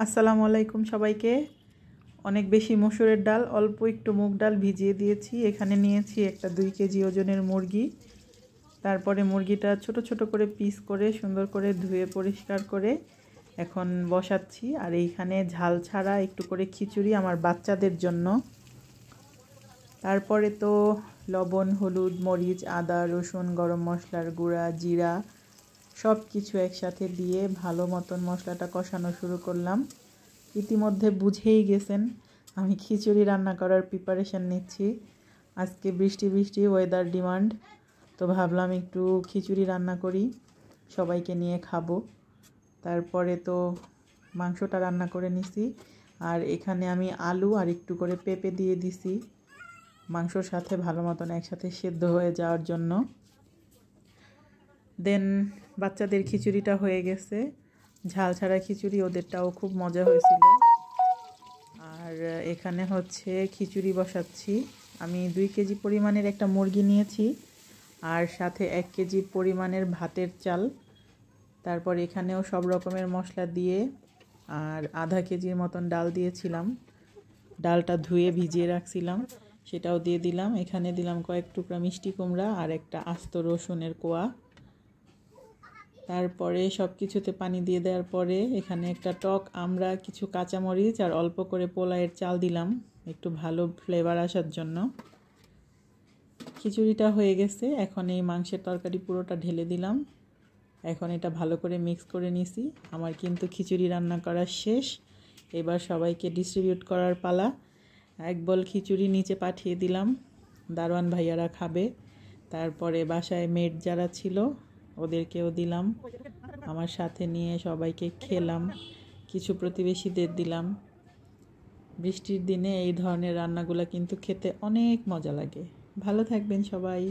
আসসালামু আলাইকুম সবাইকে। অনেক বেশি মসুরের ডাল, অল্প একটু মুগ ডাল ভিজিয়ে দিয়েছি। এখানে নিয়েছি একটা 2 কেজি ওজনের মুরগি। তারপরে মুরগিটা ছোট ছোট করে পিস করে সুন্দর করে ধুয়ে পরিষ্কার করে এখন বসাচ্ছি। আর এইখানে ঝাল ছাড়া একটু করে খিচুড়ি আমার বাচ্চাদের জন্য। তারপরে তো লবণ, হলুদ, মরিচ, আদা, রসুন, গরম মশলার গুঁড়া, জিরা সব কিছু একসাথে দিয়ে ভালো মতন মশলাটা কষানো শুরু করলাম। ইতিমধ্যে বুঝেই গেছেন আমি খিচুড়ি রান্না করার প্রিপারেশান নিচ্ছি। আজকে বৃষ্টি বৃষ্টি ওয়েদার ডিমান্ড, তো ভাবলাম একটু খিচুড়ি রান্না করি, সবাইকে নিয়ে খাবো। তারপরে তো মাংসটা রান্না করে নিছি। আর এখানে আমি আলু আর একটু করে পেঁপে দিয়ে দিছি মাংসর সাথে ভালো মতন একসাথে সেদ্ধ হয়ে যাওয়ার জন্য। দেন বাচ্চাদের খিচুড়িটা হয়ে গেছে, ঝাল ছাড়া খিচুড়ি, ওদেরটাও খুব মজা হয়েছিল। আর এখানে হচ্ছে খিচুড়ি বসাচ্ছি। আমি 2 কেজি পরিমাণের একটা মুরগি নিয়েছি আর সাথে 1 কেজি পরিমাণের ভাতের চাল। তারপর এখানেও সব রকমের মশলা দিয়ে আর আধা কেজির মতন ডাল দিয়েছিলাম। ডালটা ধুয়ে ভিজিয়ে রাখছিলাম, সেটাও দিয়ে দিলাম। এখানে দিলাম কয়েক টুকরা মিষ্টি কুমড়া আর একটা আস্ত রসুনের কোয়া। তারপরে সব কিছুতে পানি দিয়ে দেওয়ার পরে এখানে একটা টক আমরা, কিছু কাঁচামরিচ আর অল্প করে পোলাওয়ের চাল দিলাম একটু ভালো ফ্লেভার আসার জন্য। খিচুড়িটা হয়ে গেছে, এখন এই মাংসের তরকারি পুরোটা ঢেলে দিলাম। এখন এটা ভালো করে মিক্স করে নিছি। আমার কিন্তু খিচুড়ি রান্না করা শেষ। এবার সবাইকে ডিস্ট্রিবিউট করার পালা। 1 বল খিচুড়ি নিচে পাঠিয়ে দিলাম, দারোয়ান ভাইয়ারা খাবে। তারপরে বাসায় মেড যারা ছিল ওদেরকেও দিলাম, আমার সাথে নিয়ে সবাইকে খেলাম, কিছু প্রতিবেশীদের দিলাম। বৃষ্টির দিনে এই ধরনের রান্নাগুলো কিন্তু খেতে অনেক মজা লাগে। ভালো থাকবেন সবাই।